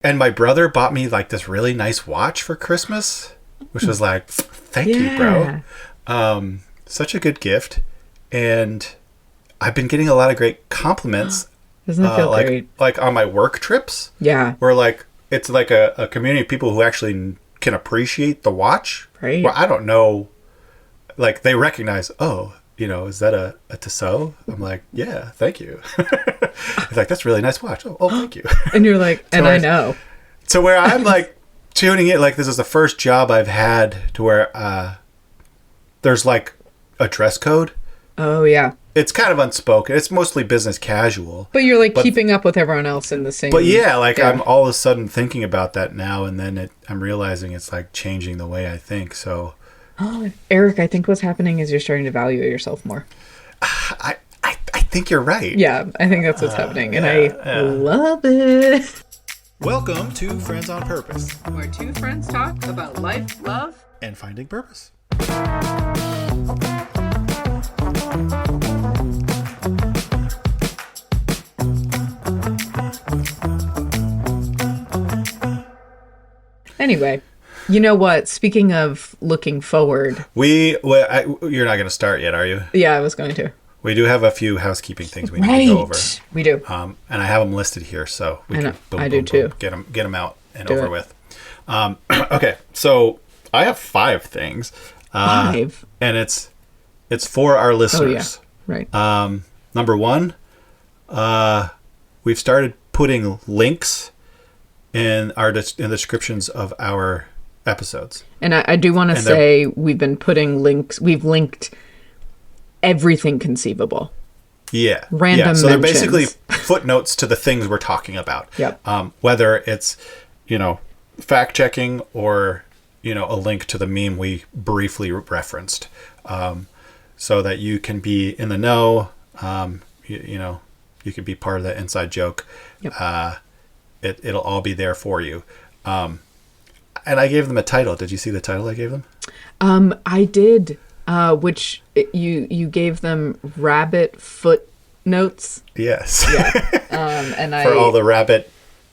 And my brother bought me like this really nice watch for Christmas, which was like, thank you, bro. Such a good gift. And I've been getting a lot of great compliments. Doesn't it feel great? Like on my work trips. Yeah. Where like, it's like a community of people who actually can appreciate the watch. Right. Well, I don't know. Like they recognize, is that a Tissot? I'm like, yeah, thank you. It's like, that's a really nice watch. Oh, thank you. And you're like, I know. So where I'm like tuning it, like this is the first job I've had to where there's like a dress code. Oh, yeah. It's kind of unspoken. It's mostly business casual. But you're like keeping up with everyone else in the same... But yeah, I'm all of a sudden thinking about that now, and then I'm realizing it's like changing the way I think, so... Eric, I think what's happening is you're starting to value yourself more. I think you're right. Yeah, I think that's what's happening, and I love it. Welcome to Friends on Purpose, where two friends talk about life, love, and finding purpose. Anyway... You know what? Speaking of looking forward... You're not going to start yet, are you? Yeah, I was going to. We do have a few housekeeping things we need to go over. We do. And I have them listed here, so we can get them out and over with. Okay, so I have 5 things. 5? And it's for our listeners. Oh, yeah. Right. Number 1, we've started putting links in the descriptions of our episodes. And I do want to say we've been putting links. We've linked everything conceivable. Yeah. Random So they're mentions. basically footnotes to the things we're talking about. Yep. Whether it's, fact checking or, a link to the meme we briefly referenced. So that you can be in the know, you can be part of that inside joke. Yep. It'll all be there for you. And I gave them a title. Did you see the title I gave them? I did, which you gave them rabbit footnotes. Yes. Yeah. For all the rabbit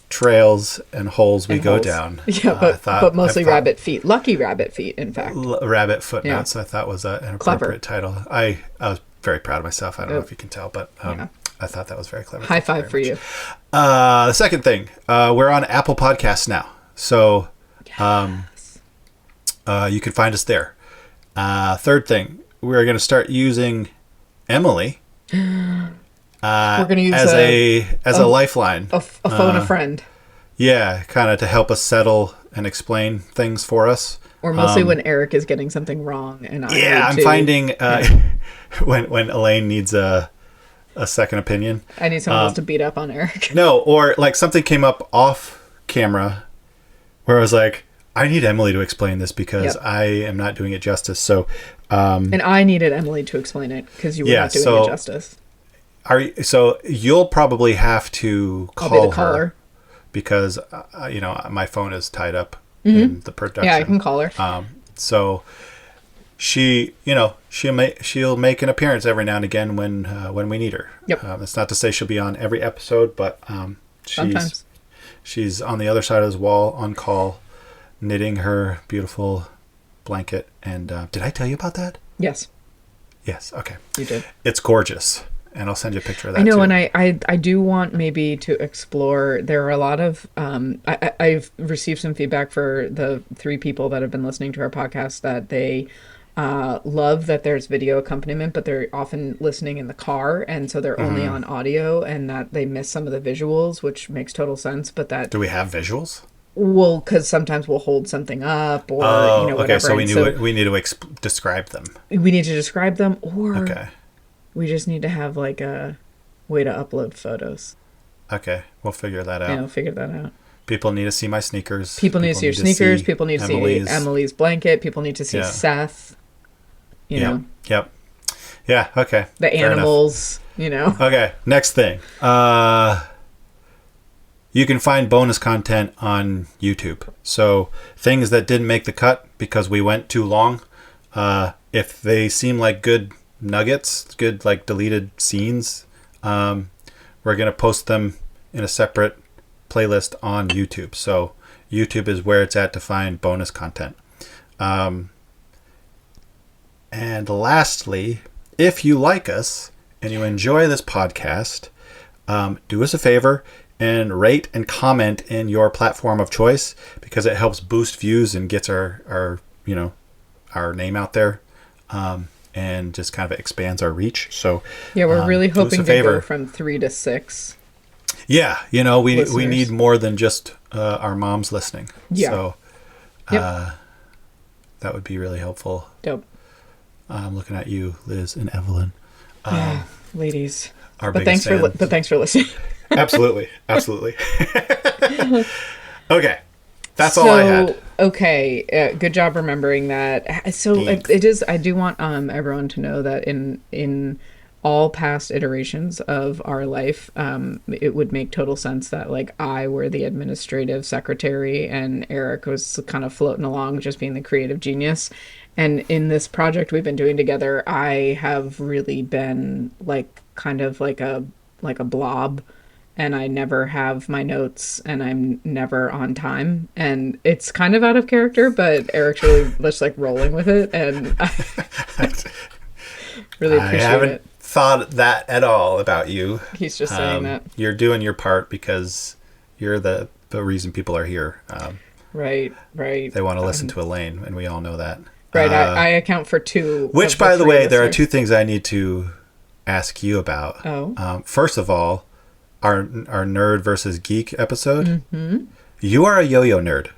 trails and holes we go down. Yeah, but mostly rabbit feet. Lucky rabbit feet, in fact. Rabbit footnotes, yeah. I thought was an appropriate clever title. I was very proud of myself. I don't know if you can tell, but I thought that was very clever. High five for you. The second thing, we're on Apple Podcasts now. So you can find us there. Third thing, we're going to start using Emily we're going to use as a lifeline. A phone a friend. Yeah, kind of to help us settle and explain things for us. Or mostly when Eric is getting something wrong. And I'm finding when Elaine needs a second opinion. I need someone else to beat up on Eric. No, or like something came up off camera where I was like, I need Emily to explain this because I am not doing it justice. So, and I needed Emily to explain it because you were not doing it justice. So you'll probably have to call her because my phone is tied up in the production. Yeah, I can call her. So she'll make an appearance every now and again when we need her. Yep. That's not to say she'll be on every episode, but sometimes she's on the other side of this wall on call, knitting her beautiful blanket. And did I tell you about that? Yes. Yes. Okay. You did. It's gorgeous. And I'll send you a picture of that. I know, too. and I do want maybe to explore. There are a lot of I've received some feedback for the 3 people that have been listening to our podcast that they love that there's video accompaniment, but they're often listening in the car, and so they're only on audio, and that they miss some of the visuals, which makes total sense. But that do we have visuals? Well, because sometimes we'll hold something up, or whatever. Okay, so we need to describe them. We need to describe them, or okay. We just need to have like a way to upload photos. Okay, we'll figure that out. Yeah, we'll figure that out. People need to see my sneakers. People need to see your sneakers. People need to see Emily's blanket. People need to see Seth. Yep. Yeah, okay. The animals, Okay, next thing. You can find bonus content on YouTube. So things that didn't make the cut because we went too long, if they seem like good nuggets, good like deleted scenes, we're going to post them in a separate playlist on YouTube. So YouTube is where it's at to find bonus content. And lastly, if you like us and you enjoy this podcast, do us a favor and rate and comment in your platform of choice, because it helps boost views and gets our name out there, and just kind of expands our reach. So yeah, we're really hoping to go from 3 to 6. Yeah, we need more than just our moms listening. Yeah. So Yep. that would be really helpful. Dope. I'm looking at you, Liz and Evelyn. Ladies. Our But biggest thanks fans. but thanks for listening. Absolutely. Okay. That's all I had. Okay, good job remembering that. So it is. I do want everyone to know that in all past iterations of our life, it would make total sense that like I were the administrative secretary and Eric was kind of floating along, just being the creative genius. And in this project we've been doing together, I have really been like kind of like a blob. And I never have my notes, and I'm never on time. And it's kind of out of character, but Eric's really just like rolling with it, and I really appreciate I haven't it. thought that at all about you. He's just saying that. You're doing your part because you're the reason people are here. Right. They want to listen to Elaine, and we all know that. Right, I account for 2. Which, of by the 3 way, there are listeners. 2 things I need to ask you about. Oh. First of all, our nerd versus geek episode. Mm-hmm. You are a yo-yo nerd,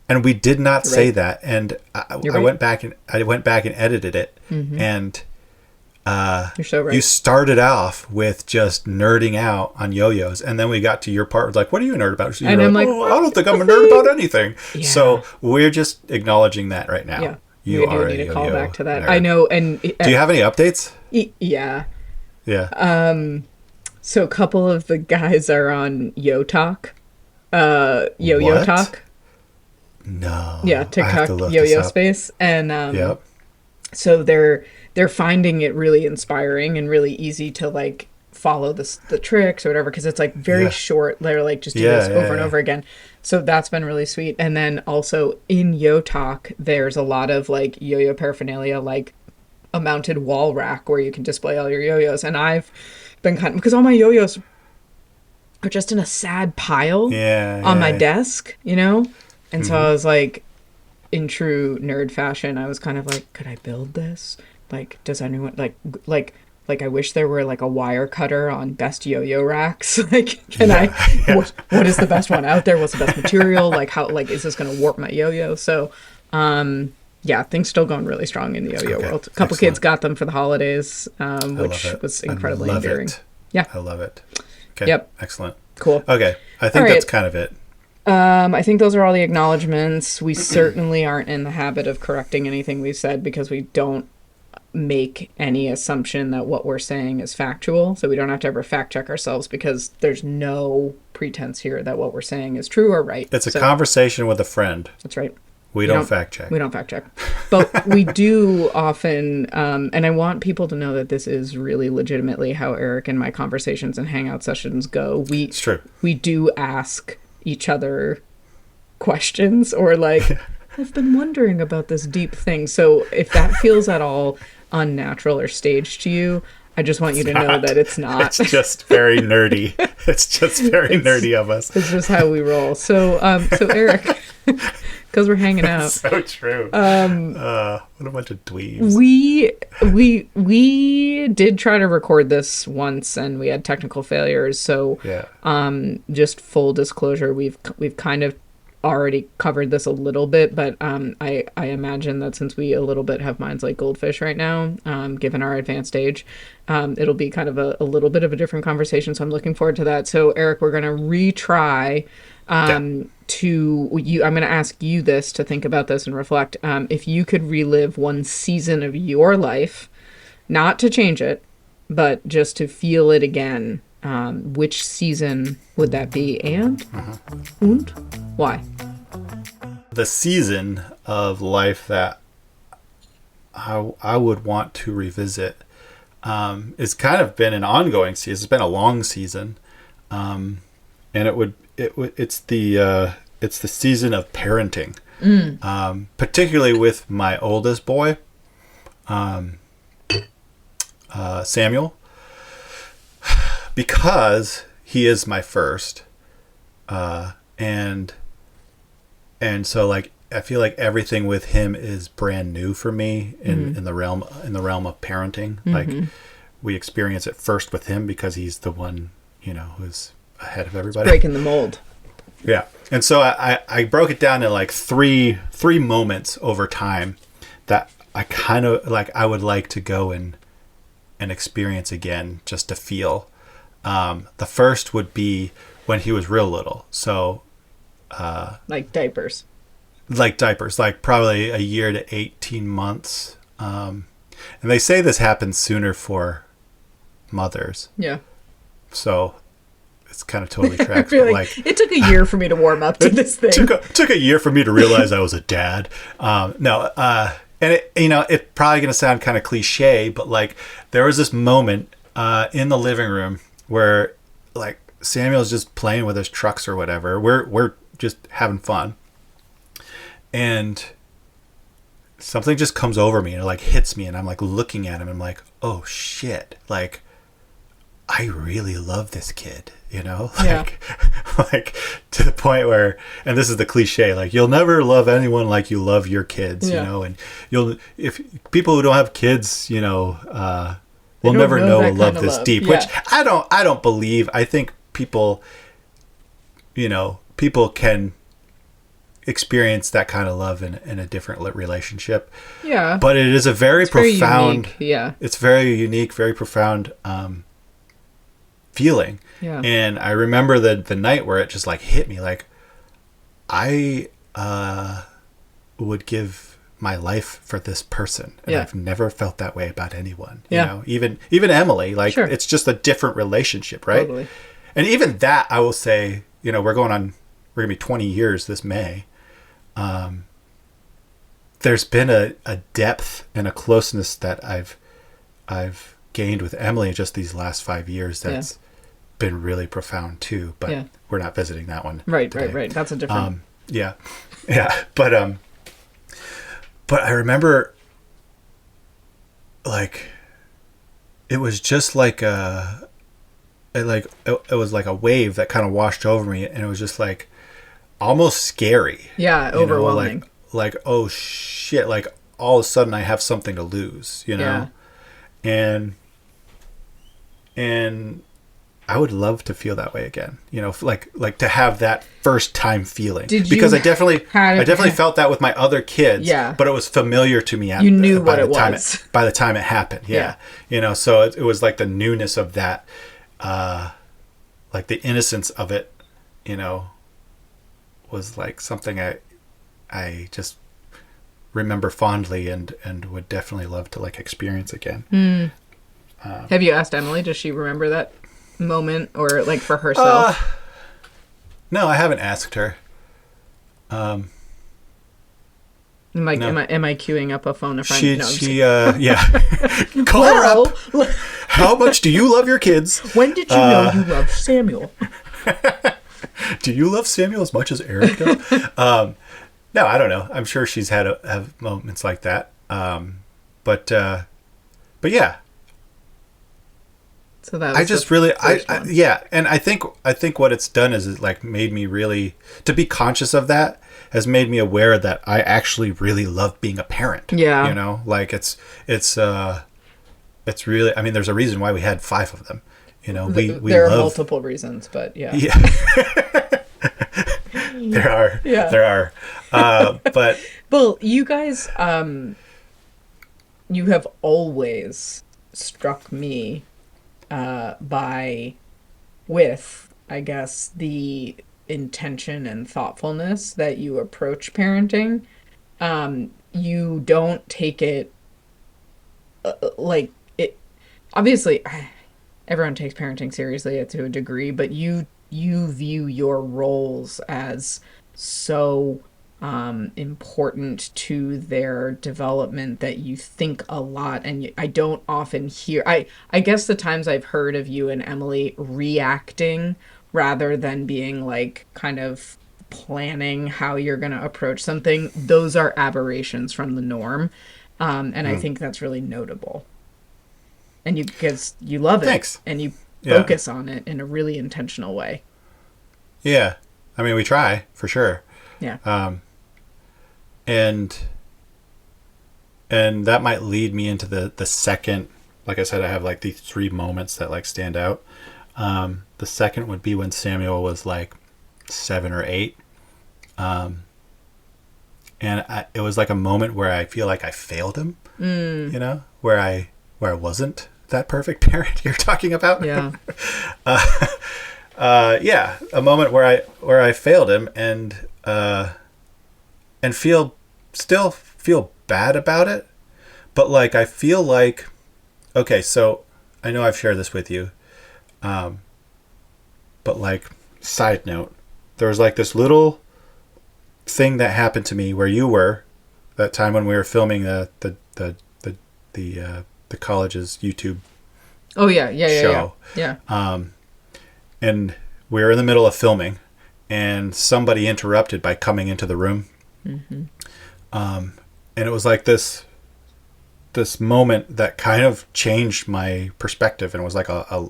and we did not say that. And I went back and edited it, and You're so right. you started off with just nerding out on yo-yos, and then we got to your part like, "What are you a nerd about?" So And I'm like, "Oh, I don't think I'm a nerd about anything." Yeah. So we're just acknowledging that right now. Yeah, You we are do need a to call yo-yo back to that. nerd. I know, and Do you have any updates? yeah. Yeah. So a couple of the guys are on Yo Talk, Yo What? Talk. No. Yeah, I have TikTok to look yo-yo this up. space, and Yep. so they're finding it really inspiring and really easy to like follow the tricks or whatever, because it's like very Yeah. short. They're like just do Yeah, this yeah, over and yeah. over again. So that's been really sweet. And then also in Yo Talk, there's a lot of like yo-yo paraphernalia, like a mounted wall rack where you can display all your yo-yos. And I've been kind of, because all my yo-yos are just in a sad pile on my desk, And so I was like, in true nerd fashion, I was kind of like, could I build this? Like, does anyone like I wish there were like a wire cutter on best yo-yo racks. Like, what is the best one out there? What's the best material? Like, how, like, is this going to warp my yo-yo? So, yeah, things still going really strong in the yo-yo world. A couple kids got them for the holidays, which was incredibly endearing. Yeah. I love it. Okay. Yep. Excellent. Cool. Okay. I think All right. that's kind of it. I think those are all the acknowledgements. We certainly aren't in the habit of correcting anything we've said because we don't make any assumption that what we're saying is factual. So we don't have to ever fact check ourselves because there's no pretense here that what we're saying is true or right. It's a conversation with a friend. That's right. We don't fact check. We don't fact check. But we do often, and I want people to know that this is really legitimately how Eric and my conversations and hangout sessions go. It's true. We do ask each other questions or like, I've been wondering about this deep thing. So if that feels at all unnatural or staged to you, I just want you to know that it's not. It's just very nerdy. It's just very nerdy of us. It's just how we roll. So Eric, because we're hanging out. So true. What a bunch of dweebs. We did try to record this once and we had technical failures. So yeah. Just full disclosure, we've kind of already covered this a little bit, but I imagine that since we a little bit have minds like goldfish right now, given our advanced age, it'll be kind of a little bit of a different conversation. So I'm looking forward to that. So Eric, we're going to retry I'm going to ask you this to think about this and reflect. If you could relive one season of your life, not to change it, but just to feel it again, which season would that be? And why? The season of life that I would want to revisit it's kind of been an ongoing season. It's been a long season, and it's the season of parenting, particularly with my oldest boy, Samuel, because he is my first, and so like I feel like everything with him is brand new for me in the realm of parenting. Like we experience it first with him because he's the one, who's ahead of everybody. Breaking the mold. Yeah. And so I broke it down to like three moments over time that I kind of like I would like to go and experience again just to feel. The first would be when he was real little. So like diapers. Like probably a year to 18 months. And they say this happens sooner for mothers. Yeah. So it's kind of totally tracks. But like, it took a year for me to warm up to this thing. Took a year for me to realize I was a dad. And it's probably going to sound kind of cliche, but like there was this moment in the living room where like Samuel's just playing with his trucks or whatever. We're just having fun. And something just comes over me and it like hits me and I'm like looking at him and I'm like, oh shit. Like I really love this kid, like to the point where, and this is the cliche, like you'll never love anyone like you love your kids, and if people who don't have kids, will never know a love this deep, which I don't believe. I think people can experience that kind of love in a different relationship. Yeah. But it is a very profound, it's very unique, very profound, feeling. Yeah. And I remember the night where it just like hit me, like I would give my life for this person, and I've never felt that way about anyone. Even Emily, like it's just a different relationship, right? Totally. And even that, I will say, we're gonna be 20 years this May. There's been a depth and a closeness that I've gained with Emily in just these last 5 years that's been really profound too, but we're not visiting that one. Right. That's a different. But I remember like it was just like it was like a wave that kind of washed over me, and it was just like almost scary. Yeah, overwhelming. Like oh shit, like all of a sudden I have something to lose, and I would love to feel that way again, like to have that first time feeling. Because I definitely felt that with my other kids, but it was familiar to me. You knew what it was by the time it happened. So it was like the newness of that, like the innocence of it, was like something I just remember fondly and would definitely love to like experience again. Have you asked Emily? Does she remember that moment, or like for herself? No, I haven't asked her. Am I queuing up a phone a friend? Call her up. How much do you love your kids? When did you know you loved Samuel? Do you love Samuel as much as Eric does? No, I don't know. I'm sure she's have moments like that. But yeah. So that was I just really, and I think what it's done is it like made me really, to be conscious of that has made me aware that I actually really love being a parent. Yeah. Like it's really, I mean, there's a reason why we had 5 of them. There are multiple reasons, but yeah. There are. But well, you guys, you have always struck me with, I guess, the intention and thoughtfulness that you approach parenting. You don't take it like it. Obviously, everyone takes parenting seriously to a degree, but you view your roles as so important to their development that you think a lot. And I don't often hear, I guess the times I've heard of you and Emily reacting rather than being like kind of planning how you're going to approach something, those are aberrations from the norm. And I Mm. think that's really notable. And you, because you love it Thanks. and you Yeah. focus on it in a really intentional way. Yeah. I mean, we try for sure. Yeah. And that might lead me into the second, like I said, I have like these three moments that like stand out. The second would be when Samuel was like 7 or 8. It was like a moment where I feel like I failed him, you know, where I wasn't that perfect parent you're talking about. Yeah. Yeah, a moment where I failed him and still feel bad about it, but like I feel like, okay, so I know I've shared this with you, but like, side note, there was like this little thing that happened to me where you were that time when we were filming the college's YouTube Oh yeah. Yeah. Yeah. show. Yeah. And we were in the middle of filming, and somebody interrupted by coming into the room. Mm-hmm. And it was like this moment that kind of changed my perspective, and it was like a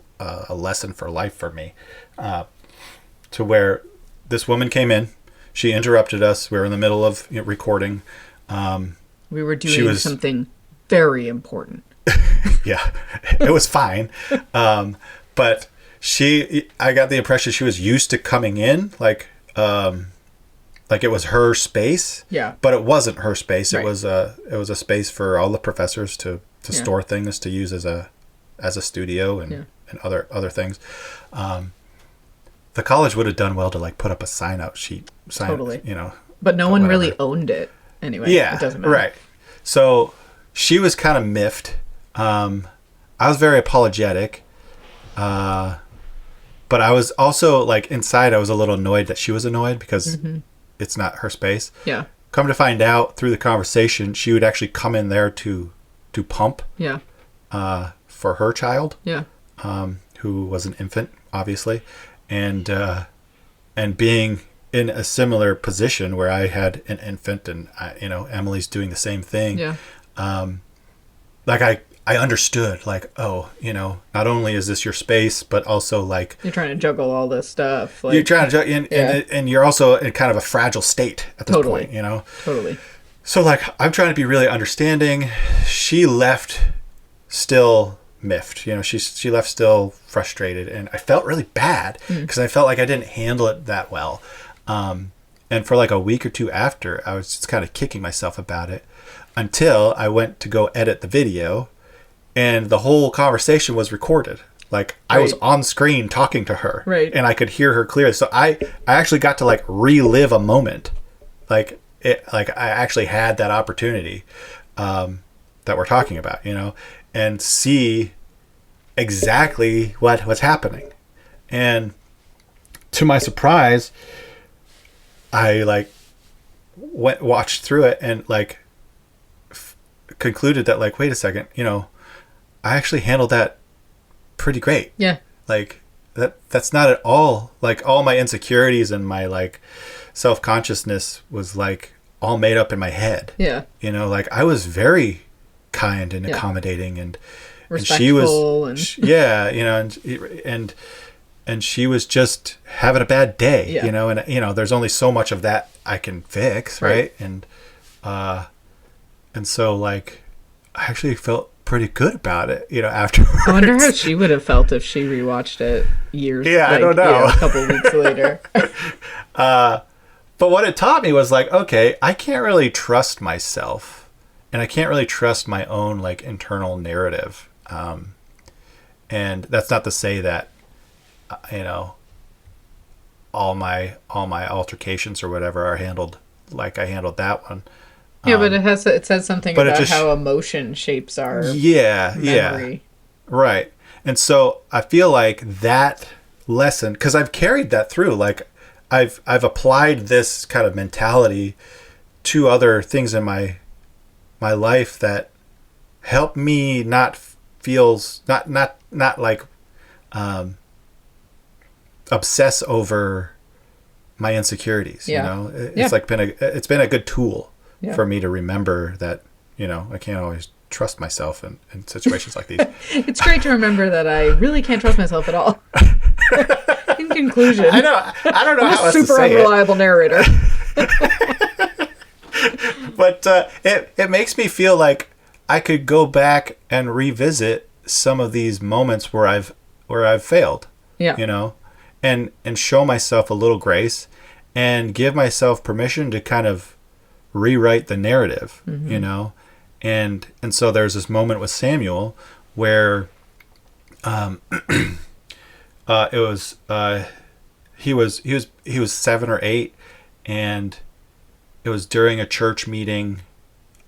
lesson for life for me, to where this woman came in, she interrupted us. We were in the middle of recording. We were doing something very important. Yeah, it was fine. But I got the impression she was used to coming in like it was her space. Yeah. But it wasn't her space. Right. It was a space for all the professors to store things, to use as a studio and other things. The college would have done well to like put up a sign, Totally. you know. But no one whatever. really owned it anyway. Yeah, It doesn't matter. right. So she was kind of miffed. I was very apologetic. But I was also like inside, I was a little annoyed that she was annoyed because it's not her space. Yeah. Come to find out through the conversation, she would actually come in there to pump Yeah. for her child, Yeah. who was an infant, obviously, and being in a similar position where I had an infant and Emily's doing the same thing. Yeah. Like I understood, like, oh, not only is this your space, but also like You're trying to juggle all this stuff. Like, you're trying to, and you're also in kind of a fragile state at this Totally. point, Totally. So like, I'm trying to be really understanding. She left still miffed, she left still frustrated, and I felt really bad because I felt like I didn't handle it that well. And for like a week or two after, I was just kind of kicking myself about it until I went to go edit the video. And the whole conversation was recorded. Like I was on screen talking to her, Right. and I could hear her clearly. So I actually got to like relive a moment, like I actually had that opportunity that we're talking about, and see exactly what was happening. And to my surprise, I like watched through it and like concluded that like, wait a second, I actually handled that pretty great. Yeah. Like that's not at all like all my insecurities and my like self-consciousness was like all made up in my head. Yeah. Like I was very kind and accommodating and she Respectful was and she was just having a bad day, and there's only so much of that I can fix, right? And so like I actually felt pretty good about it, afterwards. I wonder how she would have felt if she rewatched it years. Yeah, I don't know. A couple weeks later. But what it taught me was like, okay, I can't really trust myself, and I can't really trust my own like internal narrative. And that's not to say that, all my altercations or whatever are handled like I handled that one. Yeah, but it says something but about how emotion shapes our memory. Yeah, right. And so I feel like that lesson, because I've carried that through, like I've applied this kind of mentality to other things in my life that help me not like obsess over my insecurities. Yeah. You know, it's Yeah. like it's been a good tool Yeah. for me to remember that, you know, I can't always trust myself in situations like these. It's great to remember that I really can't trust myself at all. In conclusion, I don't know I'm a how else to super say it, unreliable narrator. but it makes me feel like I could go back and revisit some of these moments where I've failed. Yeah. You know, and show myself a little grace and give myself permission to kind of rewrite the narrative. You know, and so there's this moment with Samuel where it was he was 7 or 8, and it was during a church meeting.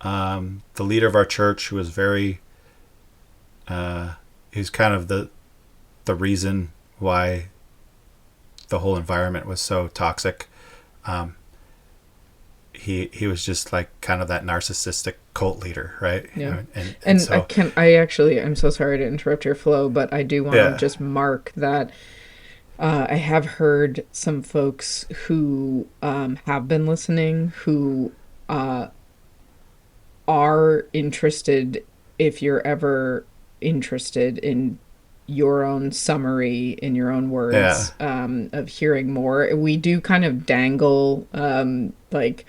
The leader of our church, who was very he's kind of the reason why the whole environment was so toxic. He was just like kind of that narcissistic cult leader, right? Yeah. And so I'm so sorry to interrupt your flow, but I do want to just mark that I have heard some folks who have been listening who are interested, if you're ever interested in your own summary in your own words, of hearing more. We do kind of dangle like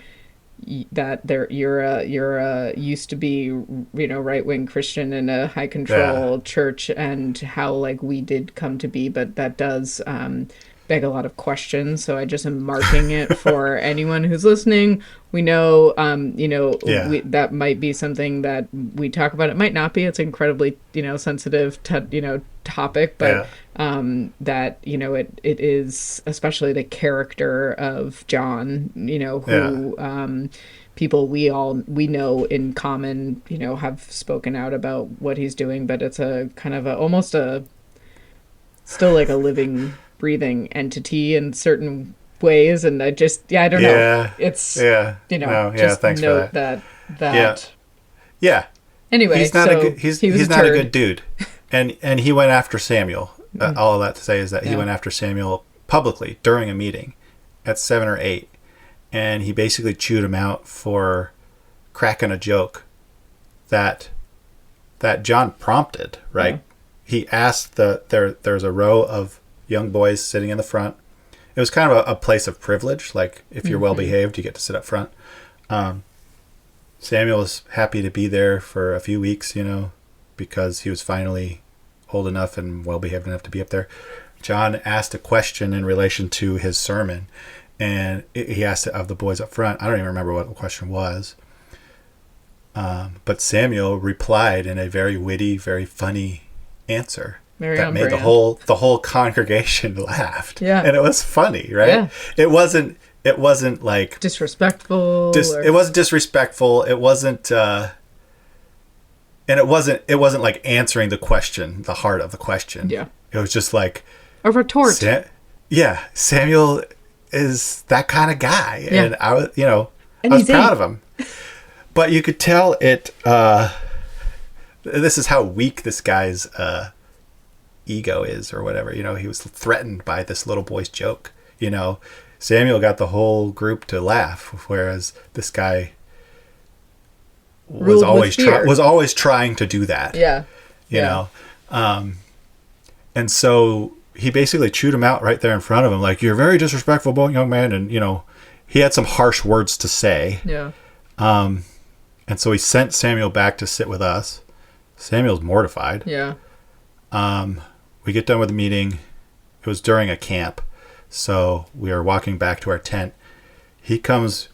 that you're a used to be, you know, right-wing Christian in a high control church, and how like we did come to be, but that does beg a lot of questions. So I just am marking it for anyone who's listening. We know, you know, that might be something that we talk about. It might not be. It's incredibly, you know, sensitive, you know, topic, but that, you know, it is, especially the character of John, you know, who people we know in common, you know, have spoken out about what he's doing, but it's a kind of almost still like a living, breathing entity in certain ways. And I just, I don't know. It's, you know, just thanks note for that. Yeah. Anyway, he's not he's not a good dude. And he went after Samuel. All of that to say is that he went after Samuel publicly during a meeting at 7 or 8. And he basically chewed him out for cracking a joke that John prompted, right? Yeah. He asked there's a row of young boys sitting in the front. It was kind of a place of privilege. Like, if you're well behaved, you get to sit up front. Samuel was happy to be there for a few weeks, you know, because he was finally old enough and well behaved enough to be up there. John asked a question in relation to his sermon, and he asked it of the boys up front. I don't even remember what the question was. But Samuel replied in a very witty, very funny answer that made the whole congregation laughed. Yeah. And it was funny, right? Yeah. It wasn't like disrespectful. It wasn't disrespectful. It wasn't and it wasn't like answering the question, the heart of the question. Yeah. It was just like a retort. Samuel is that kind of guy. Yeah. And I was, you know, and I was proud of him. But you could tell it this is how weak this guy's ego is, or whatever. You know, he was threatened by this little boy's joke. You know, Samuel got the whole group to laugh, whereas this guy was always trying to do that. Yeah. You know, and so he basically chewed him out right there in front of him, like, "You're a very disrespectful young man," and you know, he had some harsh words to say. Yeah. And so he sent Samuel back to sit with us. Samuel's mortified. Yeah. We get done with the meeting. It was during a camp. So we are walking back to our tent. He comes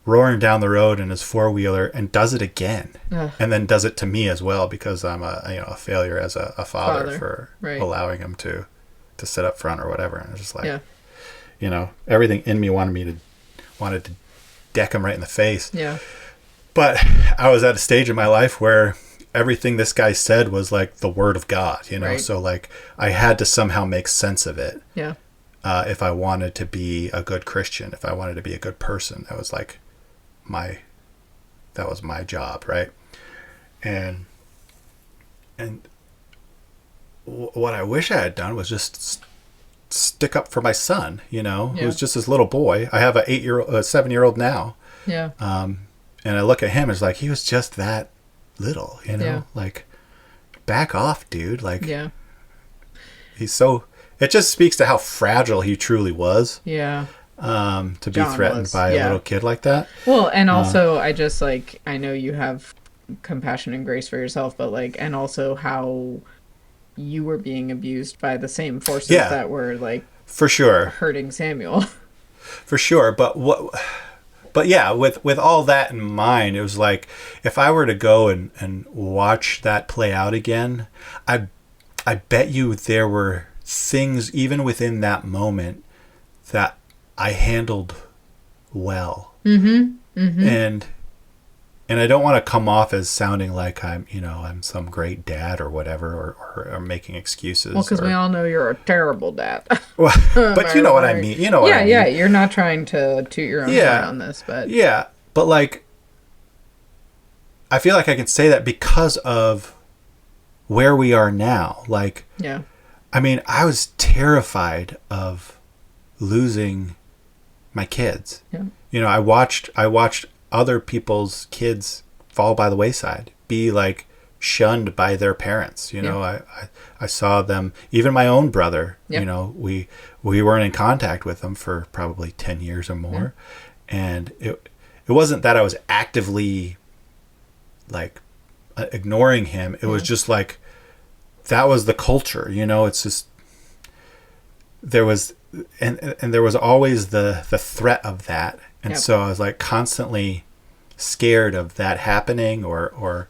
roaring down the road in his four-wheeler and does it again. And then does it to me as well, because I'm a failure as a father for allowing him to sit up front or whatever. And it's just like, you know, everything in me wanted to deck him right in the face. Yeah. But I was at a stage in my life where everything this guy said was like the word of God, you know? Right. So like I had to somehow make sense of it. Yeah. If I wanted to be a good Christian, if I wanted to be a good person, that was my job. Right. And what I wish I had done was just stick up for my son, you know, Yeah. who's just this little boy. I have a 7-year-old now. Yeah. And I look at him as like, he was just that little, you know, Yeah. like, back off, dude. Like, Yeah. it just speaks to how fragile he truly was. Yeah. To be John threatened was, by a little kid like that. Well, and also I just like, I know you have compassion and grace for yourself, but like, and also how you were being abused by the same forces Yeah. that were like For sure. hurting Samuel. For sure. But yeah, with all that in mind, it was like, if I were to go and watch that play out again, I bet you there were things even within that moment that I handled well. And I don't want to come off as sounding like I'm some great dad or whatever, or making excuses. Well, because we all know you're a terrible dad. Well, but you know what I mean. You know what I mean. Yeah, you're not trying to toot your own horn on this, but yeah, but like, I feel like I can say that because of where we are now. Like, yeah, I mean, I was terrified of losing my kids. Yeah. You know, I watched other people's kids fall by the wayside, be like shunned by their parents. You know, I saw them, even my own brother, Yep. you know, we weren't in contact with them for probably 10 years or more. And it wasn't that I was actively like ignoring him. It was just like, that was the culture, you know. It's just, there was, and there was always the threat of that. And so I was like constantly scared of that happening, or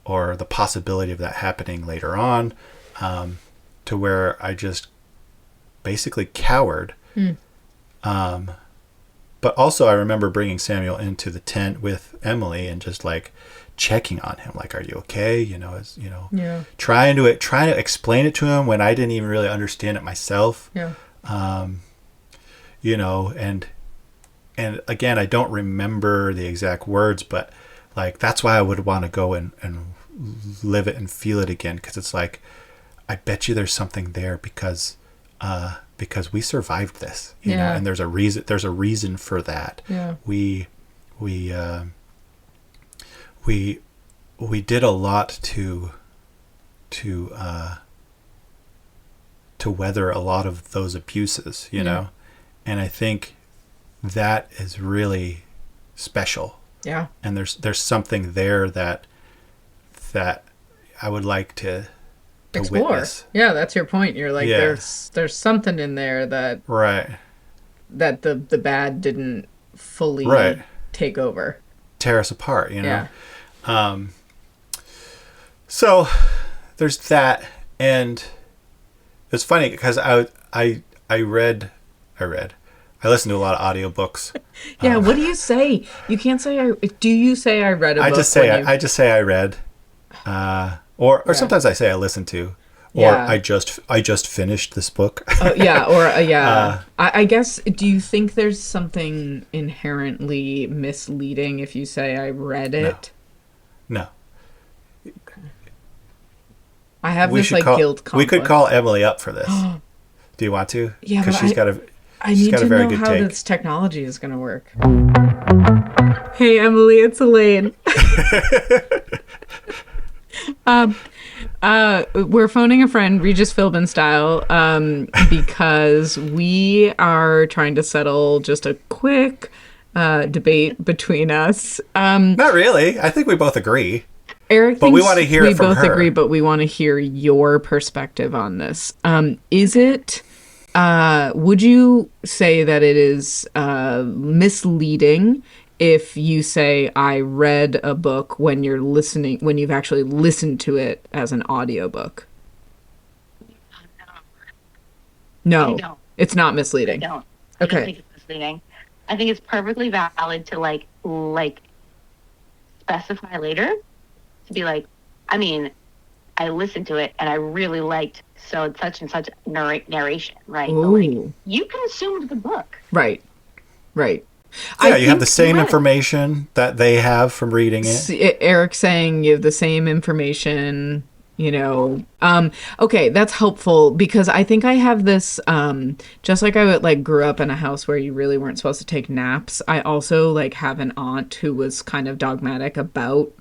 the possibility of that happening later on, to where I just basically cowered. But also I remember bringing Samuel into the tent with Emily and just like checking on him, like, are you okay? You know, trying to explain it to him when I didn't even really understand it myself. You know, and again, I don't remember the exact words, but like, that's why I would want to go and live it and feel it again. Cause it's like, I bet you there's something there because we survived this, you know, and there's a reason for that. We did a lot to weather a lot of those abuses, you know, and I think that is really special. Yeah. And there's something there that I would like to explore. Witness. Yeah, that's your point. You're like, there's something in there that that the bad didn't fully take over, tear us apart, you know. So there's that, and it's funny because I listen to a lot of audiobooks. What do you say? You can't say do you say I read a book? I just say I read. Or sometimes I say I listened to, or I just finished this book. I guess, do you think there's something inherently misleading if you say I read it? No. I have guilt complex. We could call Emily up for this. Do you want to? Yeah, because she's got a very good how take. this technology is going to work. Hey, Emily, it's Elaine. We're phoning a friend, Regis Philbin style, because we are trying to settle just a quick debate between us. Not really. I think we both agree. Eric but thinks we want to hear it from her. We both agree, but we want to hear your perspective on this. Is it... would you say that it is misleading if you say I read a book when you've actually listened to it as an audiobook? No, it's not misleading. I don't. Okay. I don't think it's misleading. I think it's perfectly valid to like specify later, to be like, I mean, I listened to it and I really liked such and such narration, right? But like, you consumed the book. Right. Yeah, you have the same information that they have from reading it. Eric saying you have the same information. Okay, that's helpful because I think I have this, just like I would like grew up in a house where you really weren't supposed to take naps. I also like have an aunt who was kind of dogmatic about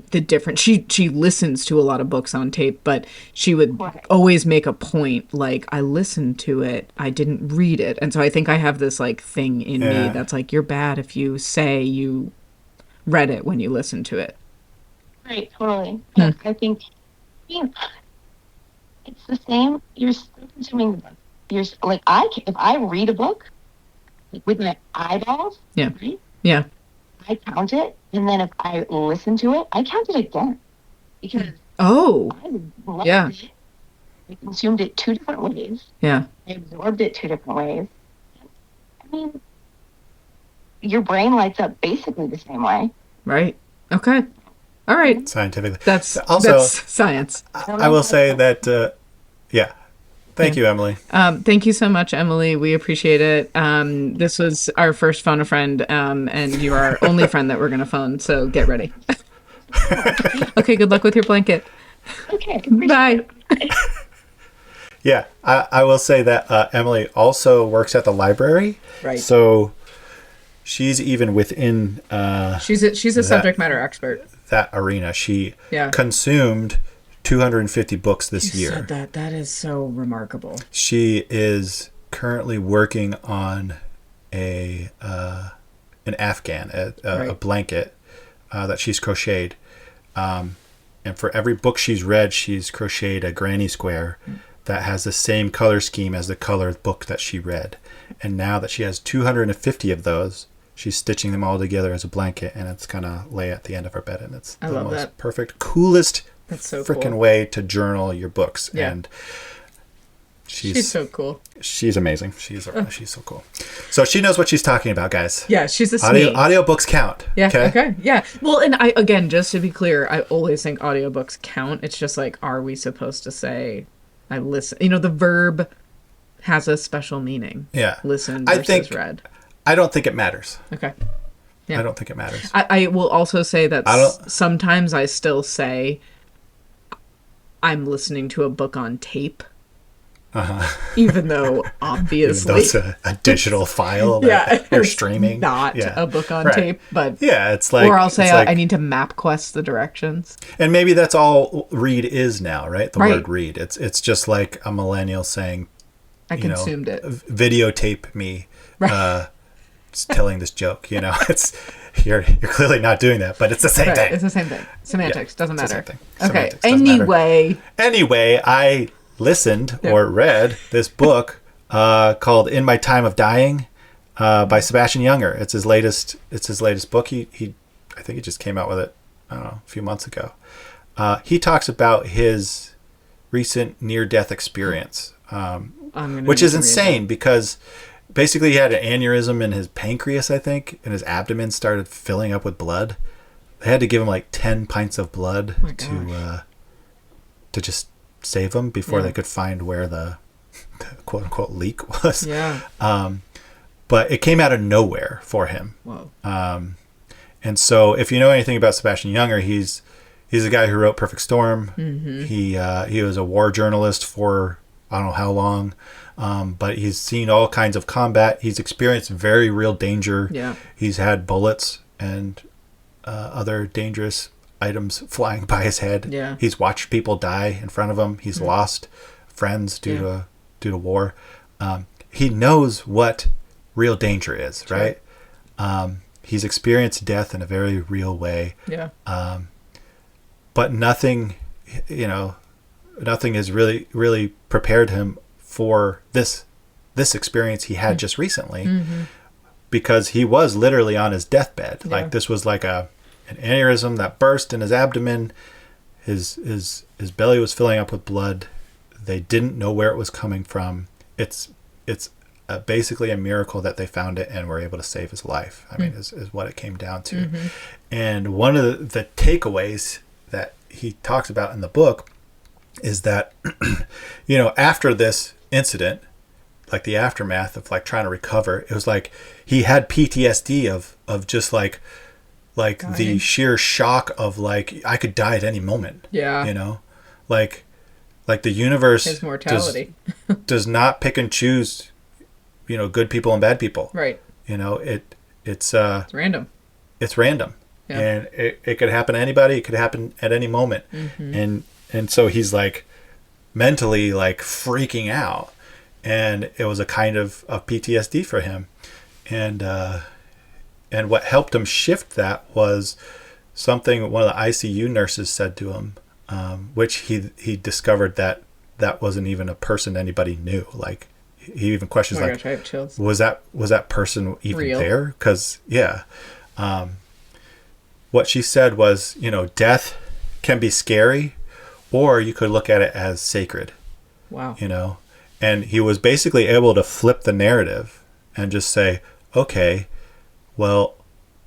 the different, she listens to a lot of books on tape, but she would always make a point like, I listened to it, I didn't read it. And so I think I have this like thing in me that's like, you're bad if you say you read it when you listen to it. Right, totally. I think, it's the same. You're still consuming the book. You're like, if I read a book with my eyeballs, right, I count it, and then if I listen to it, I count it again because I loved it. I consumed it 2 different ways. I absorbed it 2 different ways. I mean, your brain lights up basically the same way. Right. Okay. All right. Scientifically. That's science. I will say that, Thank you, Emily. Thank you so much, Emily. We appreciate it. This was our first phone a friend, and you are our only friend that we're going to phone, so get ready. Okay, good luck with your blanket. Okay. Bye. Yeah, I will say that Emily also works at the library. Right. So she's even within... she's a subject matter expert. That arena. She consumed 250 books this year. Said that. That is so remarkable. She is currently working on an Afghan, a blanket that she's crocheted. And for every book she's read, she's crocheted a granny square that has the same color scheme as the color book that she read. And now that she has 250 of those, she's stitching them all together as a blanket, and it's gonna lay at the end of her bed, and it's the most perfect, coolest freaking way to journal your books. And she's so cool. She's amazing. She's so cool. So she knows what she's talking about, guys. Yeah, she's a audiobooks count. Yeah. Okay. Yeah. Well, and again, just to be clear, I always think audiobooks count. It's just like, are we supposed to say I listen? The verb has a special meaning. Yeah. Listen versus read. I don't think it matters. Okay. Yeah. I don't think it matters. I will also say that sometimes I still say I'm listening to a book on tape. Even though obviously it's a digital file that you're streaming. Not a book on tape, but it's like, or I'll say I need to map quest the directions. And maybe that's all read is now, right? The word read. It's just like a millennial saying, I consumed it. Videotape me. Telling this joke, it's you're clearly not doing that, but it's the same thing. It's the same thing. Semantics doesn't matter. Okay. Anyway, I listened or read this book called "In My Time of Dying" by Sebastian Junger. It's his latest book. He I think he just came out with it, I don't know, a few months ago. He talks about his recent near-death experience, which is insane because basically he had an aneurysm in his pancreas, I think, and his abdomen started filling up with blood. They had to give him like 10 pints of blood to just save him before they could find where the quote unquote leak was. But it came out of nowhere for him. Whoa. And so if you know anything about Sebastian Junger, he's a guy who wrote Perfect Storm. Mm-hmm. He was a war journalist for I don't know how long. But he's seen all kinds of combat. He's experienced very real danger. Yeah. He's had bullets and other dangerous items flying by his head. Yeah. He's watched people die in front of him. He's lost friends due to war. He knows what real danger is, right? He's experienced death in a very real way. Yeah. But nothing has really prepared him for this experience he had just recently, because he was literally on his deathbed. Like this was like an aneurysm that burst in his abdomen. His belly was filling up with blood. They didn't know where it was coming from. It's basically a miracle that they found it and were able to save his life. I mean, is what it came down to. And one of the takeaways that he talks about in the book is that, after this incident, like the aftermath of like trying to recover, it was like he had PTSD of just like the sheer shock of like I could die at any moment. Yeah. like the universe his mortality does not pick and choose, good people and bad people. Right. It's random. It's random. Yeah. And it could happen to anybody. It could happen at any moment. Mm-hmm. And so he's like mentally like freaking out, and it was a kind of PTSD for him. And what helped him shift that was something one of the ICU nurses said to him, which he discovered that wasn't even a person anybody knew. Like, he even questions, gosh, I have chills. was that person even real? There? Because what she said was, death can be scary, or you could look at it as sacred. Wow. And he was basically able to flip the narrative and just say, okay, well,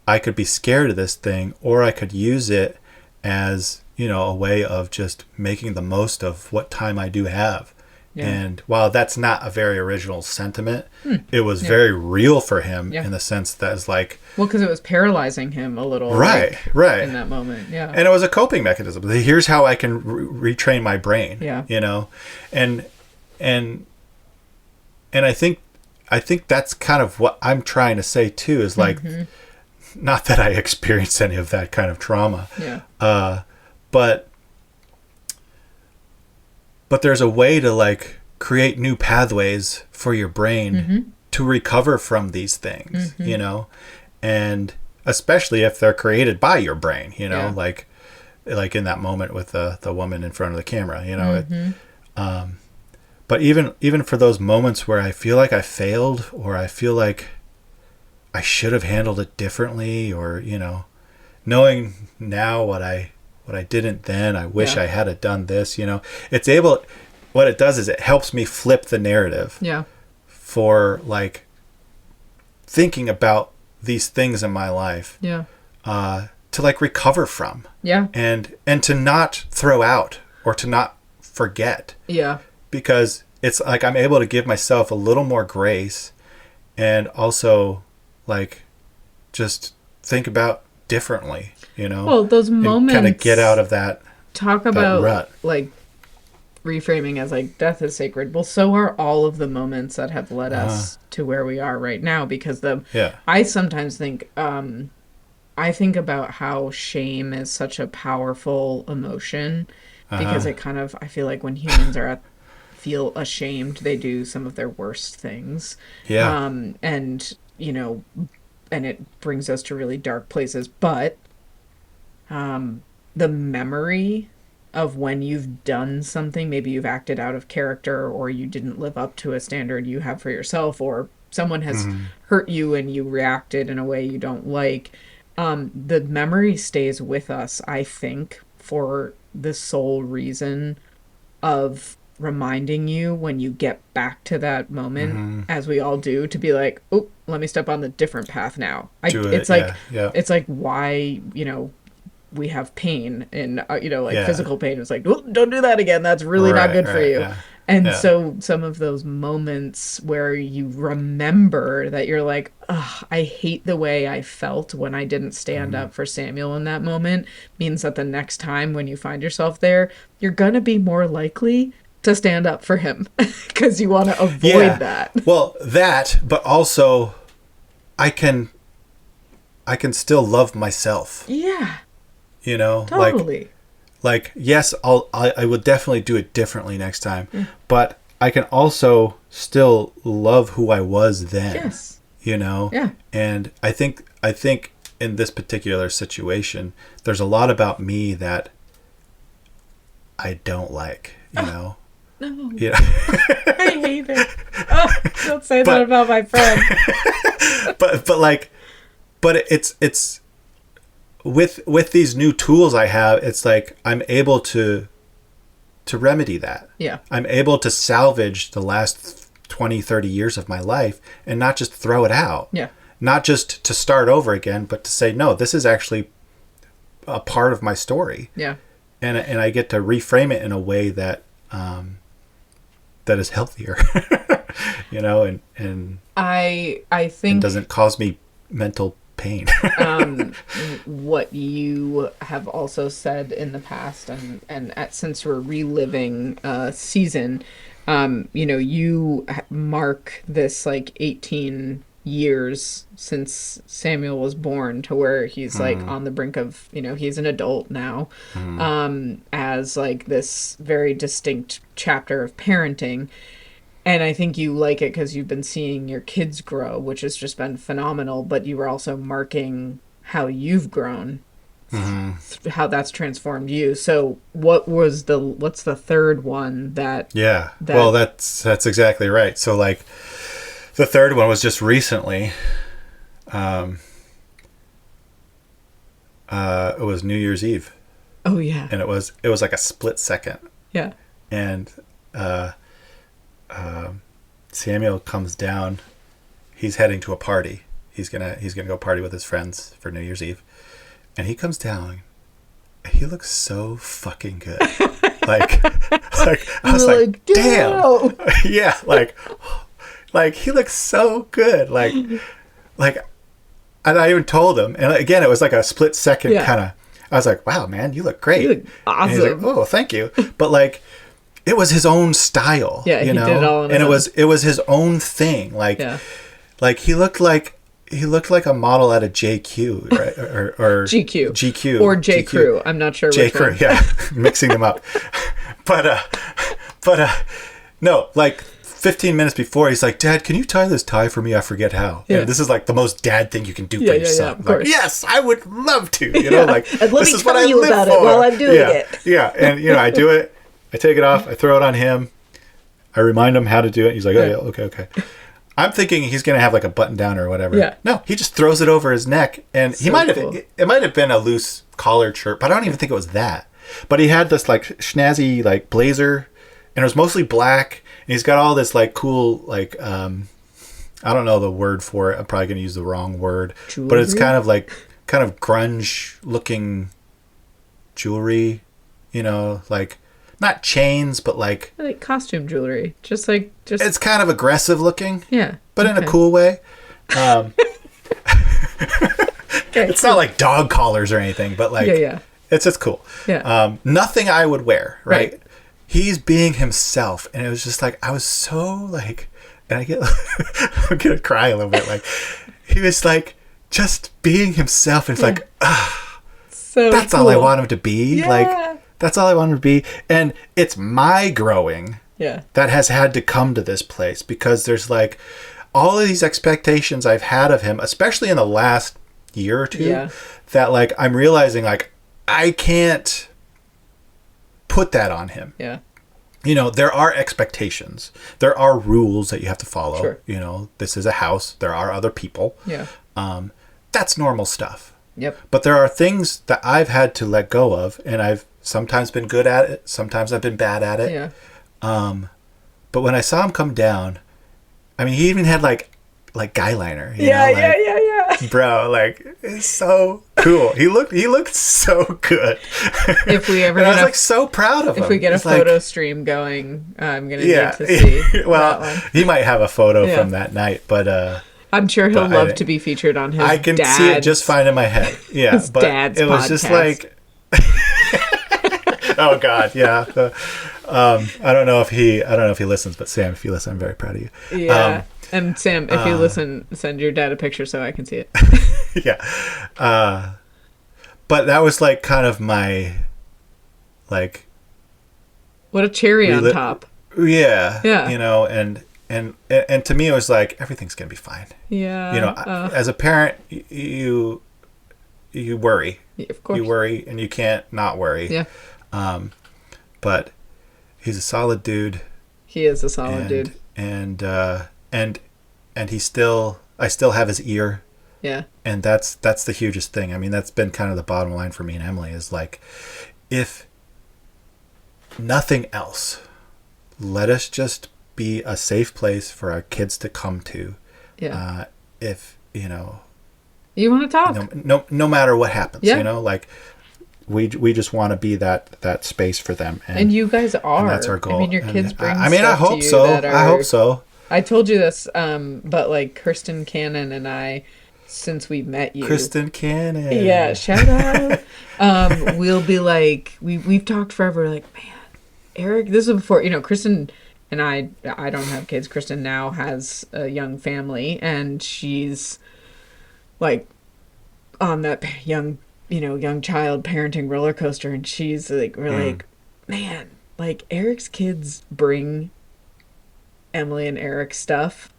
I could be scared of this thing, or I could use it as, a way of just making the most of what time I do have. Yeah. And while that's not a very original sentiment, it was very real for him in the sense that it's like... Well, because it was paralyzing him a little. Right. In that moment, yeah. And it was a coping mechanism. Here's how I can retrain my brain. Yeah. And I think that's kind of what I'm trying to say too, is like, not that I experienced any of that kind of trauma. Yeah. But there's a way to like create new pathways for your brain to recover from these things, and especially if they're created by your brain, like in that moment with the woman in front of the camera, but even for those moments where I feel like I failed, or I feel like I should have handled it differently, or, knowing now what I didn't then, I wish I had done this, what it does is it helps me flip the narrative for like thinking about these things in my life, to like recover from, and to not throw out or to not forget, because it's like I'm able to give myself a little more grace, and also like just think about differently, well, those moments kind of get out of that rut. Like reframing as like death is sacred. Well, so are all of the moments that have led us to where we are right now, because I sometimes think I think about how shame is such a powerful emotion, because it kind of, I feel like when humans feel ashamed, they do some of their worst things. And and it brings us to really dark places, but the memory of when you've done something, maybe you've acted out of character, or you didn't live up to a standard you have for yourself, or someone has hurt you and you reacted in a way you don't like, the memory stays with us, I think, for the sole reason of reminding you when you get back to that moment, as we all do, to be like, oh, let me step on the different path now. It's like why, we have pain and, physical pain. It's like, oh, don't do that again. That's really not good for you. Yeah. And so some of those moments where you remember that you're like, ugh, I hate the way I felt when I didn't stand up for Samuel in that moment, means that the next time when you find yourself there, you're going to be more likely to stand up for him, because you want to avoid that. Well, but also I can still love myself. Yeah. Totally. Like yes, I would definitely do it differently next time, but I can also still love who I was then. Yes. Yeah. And I think in this particular situation, there's a lot about me that I don't like, No. Yeah. I hate it. Oh, don't say that about my friend. but it's with these new tools I have, it's like I'm able to remedy that. Yeah. I'm able to salvage the last 20, 30 years of my life and not just throw it out. Yeah. Not just to start over again, but to say, no, this is actually a part of my story. Yeah. And I get to reframe it in a way that that is healthier, and I think and doesn't cause me mental pain. What you have also said in the past, since we're reliving season, you mark this like 18 years since Samuel was born to where he's like on the brink of, he's an adult now, as like this very distinct chapter of parenting. And I think you like it because you've been seeing your kids grow, which has just been phenomenal, but you were also marking how you've grown, how that's transformed you. So what's the third one that... Yeah, well, that's exactly right. So like the third one was just recently. It was New Year's Eve. Oh yeah. And it was like a split second. Yeah. And Samuel comes down. He's heading to a party. He's gonna go party with his friends for New Year's Eve, and he comes down. He looks so fucking good. like I was like, damn. Yeah, like he looks so good. Like, and I even told him. And again, it was like a split second kind of. I was like, wow, man, you look great. You look awesome. And he's like, oh, thank you. But like, it was his own style. Yeah, he did it all on his own. It was his own thing. Like, like he looked like a model at a JQ, right? or GQ or J. Crew. I'm not sure J. which Crew. one. Yeah, mixing them up. But no, like 15 minutes before, he's like, Dad, can you tie this tie for me? I forget how. Yeah. And this is like the most dad thing you can do for your son. Like, yes, I would love to. You know, like and let me tell you about it while I'm doing it. Yeah, and I do it. I take it off. I throw it on him. I remind him how to do it. He's like, oh yeah, okay. I'm thinking he's gonna have like a button down or whatever. Yeah. No, he just throws it over his neck, and he might have. It might have been a loose collared shirt, but I don't even think it was that. But he had this like snazzy like blazer, and it was mostly black. And he's got all this like cool like I don't know the word for it. I'm probably gonna use the wrong word, jewelry? But it's kind of grunge looking jewelry, like not chains, but like costume jewelry. Just it's kind of aggressive looking. Yeah, but in a cool way. It's not like dog collars or anything, but like it's just cool. Yeah, nothing I would wear, right? He's being himself, and it was just like I was so like, and I'm gonna cry a little bit. Like he was like just being himself, and it's like, so that's cool. all I want him to be. Yeah. Like that's all I want him to be, and it's my growing that has had to come to this place because there's like all of these expectations I've had of him, especially in the last year or two, that like I'm realizing like I can't put that on him. Yeah. There are expectations. There are rules that you have to follow. Sure. This is a house. There are other people. Yeah. That's normal stuff. Yep. But there are things that I've had to let go of, and I've sometimes been good at it. Sometimes I've been bad at it. Yeah. But when I saw him come down, I mean, he even had like guy liner. Yeah. Bro, like it's so cool. He looked so good. If we ever, I was like so proud of him. If we get a photo stream going, I'm gonna need to see. Well, he might have a photo from that night, but I'm sure he'll love to be featured on his. I can see it just fine in my head. Yeah, his but dad's it was podcast. just like, oh God, yeah. I don't know if he listens, but Sam, if you listen, I'm very proud of you. Yeah. And Sam, if you listen, send your dad a picture so I can see it. Yeah. But that was like kind of my, like. What a cherry on top. Yeah. Yeah. And to me, it was like, everything's going to be fine. Yeah. As a parent, you worry. Of course. You worry and you can't not worry. Yeah. But he's a solid dude. He is a solid dude. And I still have his ear. Yeah. And that's the hugest thing. I mean, that's been kind of the bottom line for me and Emily is like, if nothing else, let us just be a safe place for our kids to come to. Yeah. If, you want to talk. No matter what happens, yeah. like we just want to be that space for them. And you guys are. And that's our goal. I mean, your kids bring I hope so. I hope so. I told you this, but like Kirsten Cannon and I since we met you. Kristen Cannon. Yeah, shout out. We'll be like, we've talked forever, like, man, Eric, this is before, Kristen and I don't have kids. Kristen now has a young family, and she's like on that young child parenting roller coaster, and she's like, we're like, man, like Eric's kids bring Emily and Eric stuff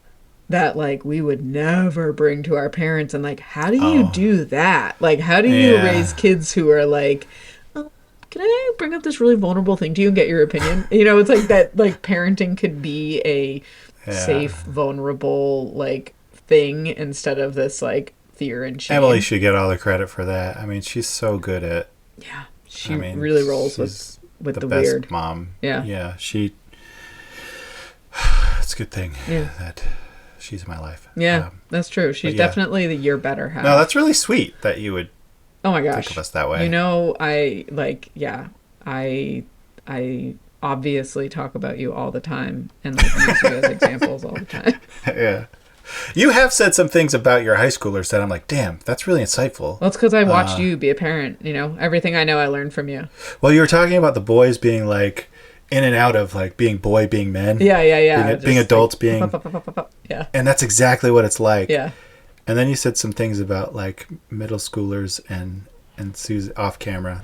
that like we would never bring to our parents, and like, how do you do that? Like, how do you raise kids who are like, oh, can I bring up this really vulnerable thing to you and get your opinion? It's like that, like parenting could be a safe, vulnerable like thing instead of this like fear and shame. Emily should get all the credit for that. I mean, she's so good at. Yeah, she really rolls with the best weird mom. Yeah, it's a good thing that she's in my life. Yeah, that's true. She's definitely the year better half. No, that's really sweet that you would. Oh my gosh, think of us that way. I obviously talk about you all the time and like use you as examples all the time. Yeah. You have said some things about your high schoolers that I'm like, damn, that's really insightful. Well, it's because I watched you be a parent. Everything I know I learned from you. Well, you were talking about the boys being like in and out of like being boy, being men. Yeah. Being adults, being... Yeah. And that's exactly what it's like. Yeah. And then you said some things about like middle schoolers and Susie off camera.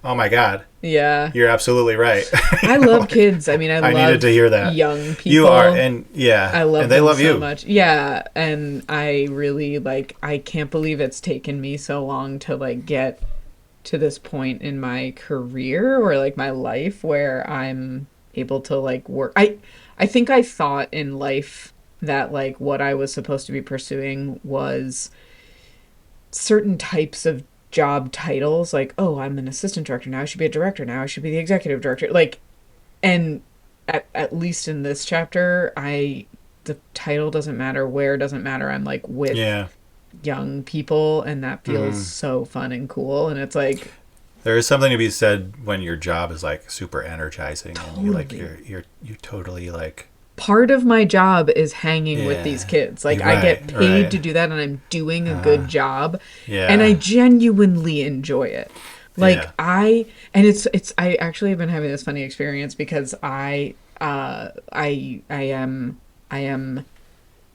Oh my God. Yeah. You're absolutely right. I love kids. I mean, I needed to hear that. Young people. You are, and I love and they them love so you much. Yeah, and I really I can't believe it's taken me so long to like get to this point in my career or like my life where I'm able to like work. I think I thought in life that like what I was supposed to be pursuing was certain types of job titles, like, oh, I'm an assistant director now, I should be a director now, I should be the executive director, like, and at least in this chapter, the title doesn't matter, where doesn't matter, I'm like with young people, and that feels so fun and cool. And it's like, there is something to be said when your job is like super energizing, and you totally like, part of my job is hanging with these kids. Like, I get paid to do that, and I'm doing a good job. Yeah. And I genuinely enjoy it. Like, I actually have been having this funny experience because I am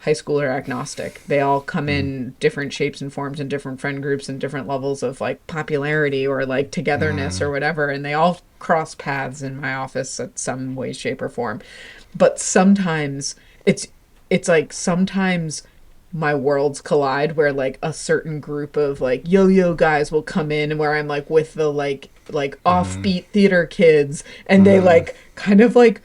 high schooler agnostic. They all come in different shapes and forms and different friend groups and different levels of like popularity or like togetherness or whatever. And they all cross paths in my office at some way, shape, or form. But sometimes it's like sometimes my worlds collide where like a certain group of like yo-yo guys will come in and where I'm like with the like offbeat theater kids, and they like kind of like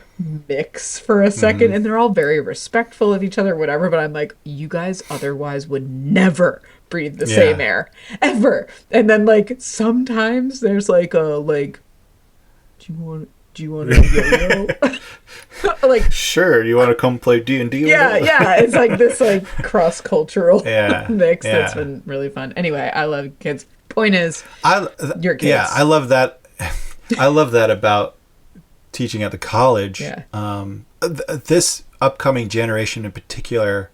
mix for a second, and they're all very respectful of each other, whatever, but I'm like, you guys otherwise would never breathe the same air ever. And then like sometimes there's like a like, do you want a yo-yo? Like, sure, you want to come play D&D? Yeah, it's like this like cross-cultural mix that's been really fun. Anyway, I love kids. Point is, your kids. Yeah, I love that. I love that about teaching at the college. Yeah. This upcoming generation in particular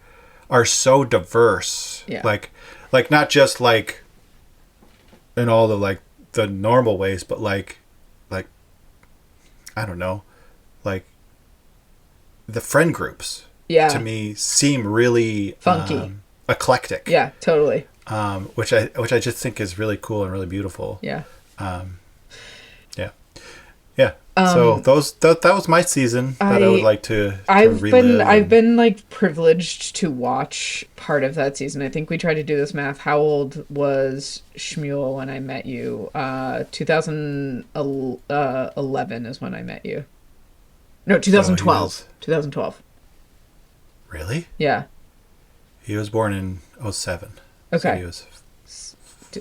are so diverse. Yeah. Like not just like in all the like the normal ways, but like I don't know, like the friend groups to me seem really funky, eclectic. Yeah, totally. Which I just think is really cool and really beautiful. Yeah. So that was my season that I would like to relive. I've been like privileged to watch part of that season. I think we tried to do this math. How old was Shmuel when I met you? 2011 is when I met you. No, 2012. 2012. Really? Yeah. He was born in 2007. Okay. So he was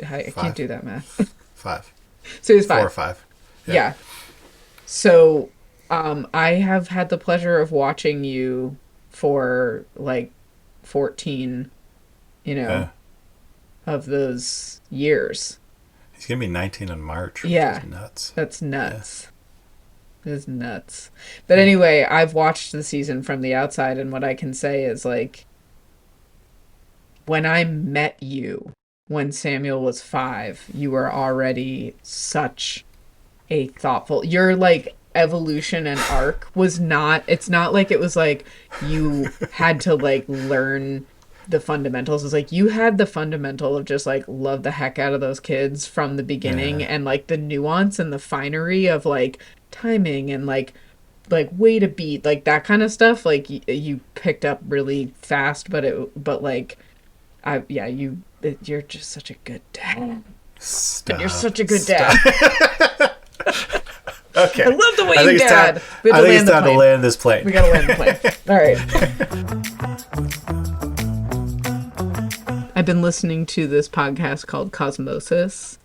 I can't do that math. 5. So he was 5. 4 or 5. Yeah. So, I have had the pleasure of watching you for like 14, of those years. He's gonna be 19 in March. Yeah. That's nuts. That's nuts. Yeah. It is nuts. But anyway, I've watched the season from the outside, and what I can say is like, when I met you, when Samuel was 5, you were already such a thoughtful, your like evolution and arc was not, it's not like it was like you had to like learn the fundamentals. It's like you had the fundamental of just like love the heck out of those kids from the beginning, Yeah. and like the nuance and the finery of like timing and like way to beat, like that kind of stuff, like you picked up really fast. But like you're just such a good dad. Stop. You're such a good dad. Okay. I love the way I you think it's dad. time, We have I to think land it's the time to plane. land this plane. We gotta land the plane. All right. I've been listening to this podcast called Cosmosis.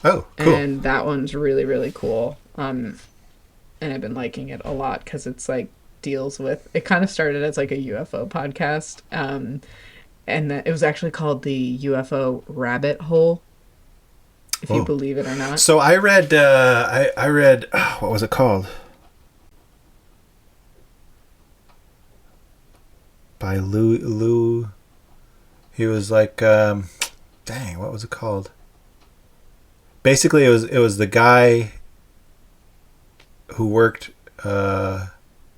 Oh, cool. And that one's really, really cool. And I've been liking it a lot because it's like deals with, it kind of started as like a UFO podcast. And it was actually called the UFO Rabbit Hole, if you believe it or not. So I read, I read, what was it called? By Lou. He was like, dang, what was it called? Basically, it was the guy who worked at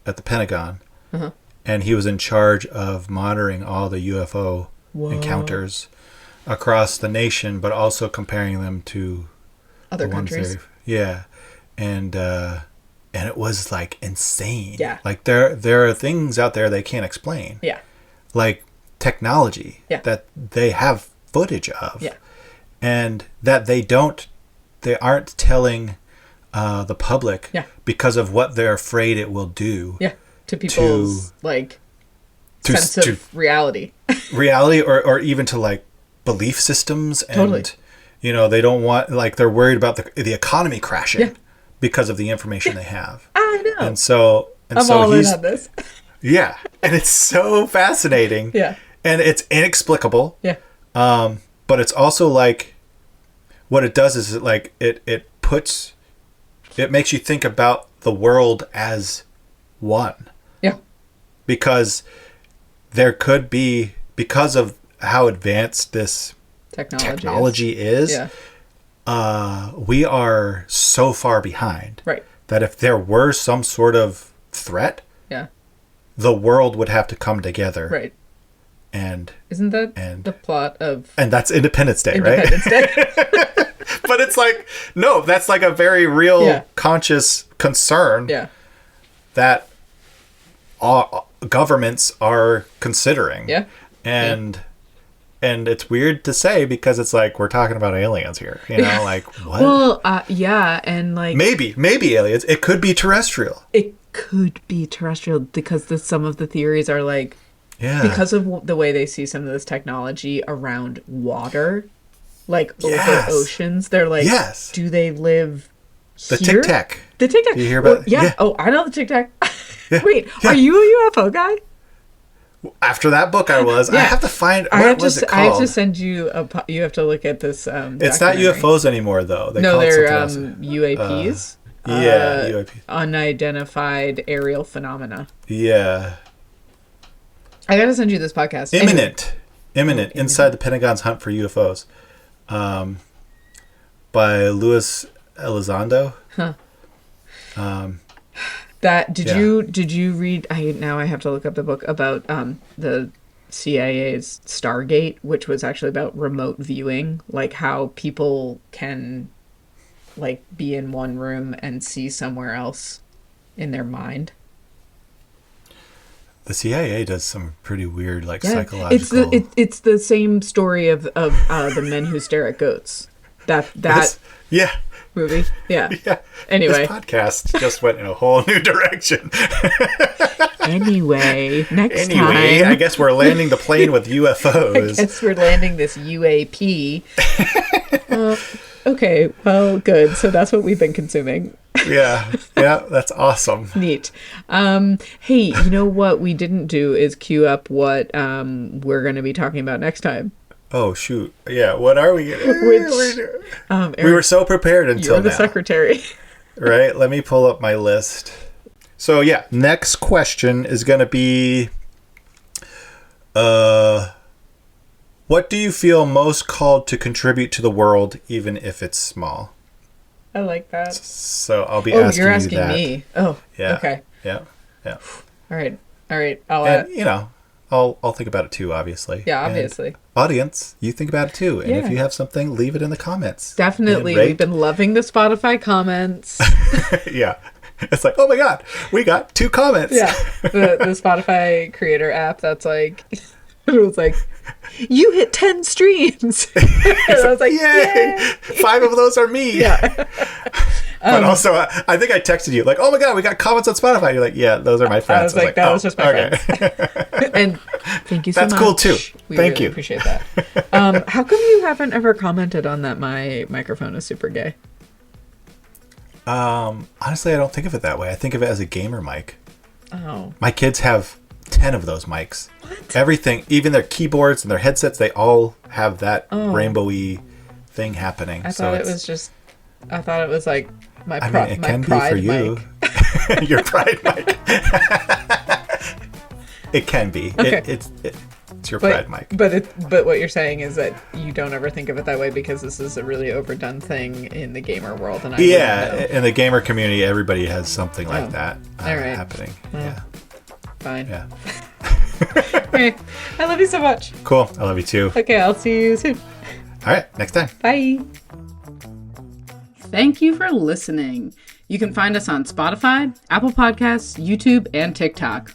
the Pentagon, and he was in charge of monitoring all the UFO encounters across the nation, but also comparing them to Other countries. Yeah, and it was like insane. Yeah, like there are things out there they can't explain. Yeah, like technology that they have footage of. Yeah, and that they aren't telling the public because of what they're afraid it will do. Yeah, to people's sense of reality. Reality, or even to like belief systems, and totally. They don't want, like, they're worried about the economy crashing because of the information they have. I know. And so I'm all in on this. Yeah, and it's so fascinating. Yeah, and it's inexplicable. Yeah, but it's also like, what it does is it makes you think about the world as one. Yeah, because there could be, because of how advanced this technology is, we are so far behind, right, that if there were some sort of threat, the world would have to come together, right. And isn't that the plot of, and that's Independence Day, right? Day. But it's like, no, that's like a very real conscious concern that all governments are considering. Yeah. And it's weird to say, because it's like, we're talking about aliens here, like, what? Well, and like, maybe aliens. It could be terrestrial. It could be terrestrial, because some of the theories are like, because of the way they see some of this technology around water, like over oceans, they're like, do they live the here? Tic Tac. The Tic Tac. Do you hear about? Yeah. Oh, I know the Tic Tac. Wait, are you a UFO guy? After that book, I was. I have to find. What was it called? I have to send you you have to look at this. It's not UFOs anymore, though. They're UAPs. UAP. Unidentified aerial phenomena. Yeah. I gotta send you this podcast. Imminent. Inside the Pentagon's Hunt for UFOs, by Luis Elizondo. Huh. Did you read? I have to look up the book about the CIA's Stargate, which was actually about remote viewing, like how people can like be in one room and see somewhere else in their mind. The CIA does some pretty weird, like, psychological. It's the same story of the men who stare at goats. That movie. Yeah. Anyway, this podcast just went in a whole new direction. Anyway, next time. I guess we're landing the plane with UFOs. I guess we're landing this UAP. Okay, well, good. So that's what we've been consuming. Yeah, that's awesome. Neat. Hey, you know what we didn't do is queue up what we're going to be talking about next time. Oh, shoot. Yeah, what are we going to Eric, we were so prepared until you're the secretary. Right? Let me pull up my list. So, yeah, next question is going to be, what What do you feel most called to contribute to the world, even if it's small? I like that. So I'll be asking you that. Oh, you're asking me. Oh, yeah. Okay. Yeah. Yeah. All right. I'll think about it too, obviously. Yeah, obviously. And audience, you think about it too. And if you have something, leave it in the comments. Definitely. We've been loving the Spotify comments. Yeah. It's like, oh my God, we got 2 comments. Yeah. The Spotify creator app that's like, it was like, you hit 10 streams. And I was like, yay! 5 of those are me. Yeah. But also, I think I texted you, like, oh my God, we got comments on Spotify. You're like, yeah, those are my friends. I was like, that was just my friends. And thank you so much. That's cool too. Thank you. Appreciate that. How come you haven't ever commented on that my microphone is super gay? Honestly, I don't think of it that way. I think of it as a gamer mic. Oh. My kids have 10 of those mics. What? Everything, even their keyboards and their headsets, they all have that rainbowy thing happening. I thought it was like my pride mic. It can be for you. Your pride mic. It can be. Okay. It's your pride mic. But what you're saying is that you don't ever think of it that way because this is a really overdone thing in the gamer world. And in the gamer community, everybody has something like that happening. Well, yeah. Fine. Yeah. Okay. I love you so much. Cool. I love you too. Okay, I'll see you soon. All right. Next time. Bye. Thank you for listening. You can find us on Spotify, Apple Podcasts, YouTube, and TikTok.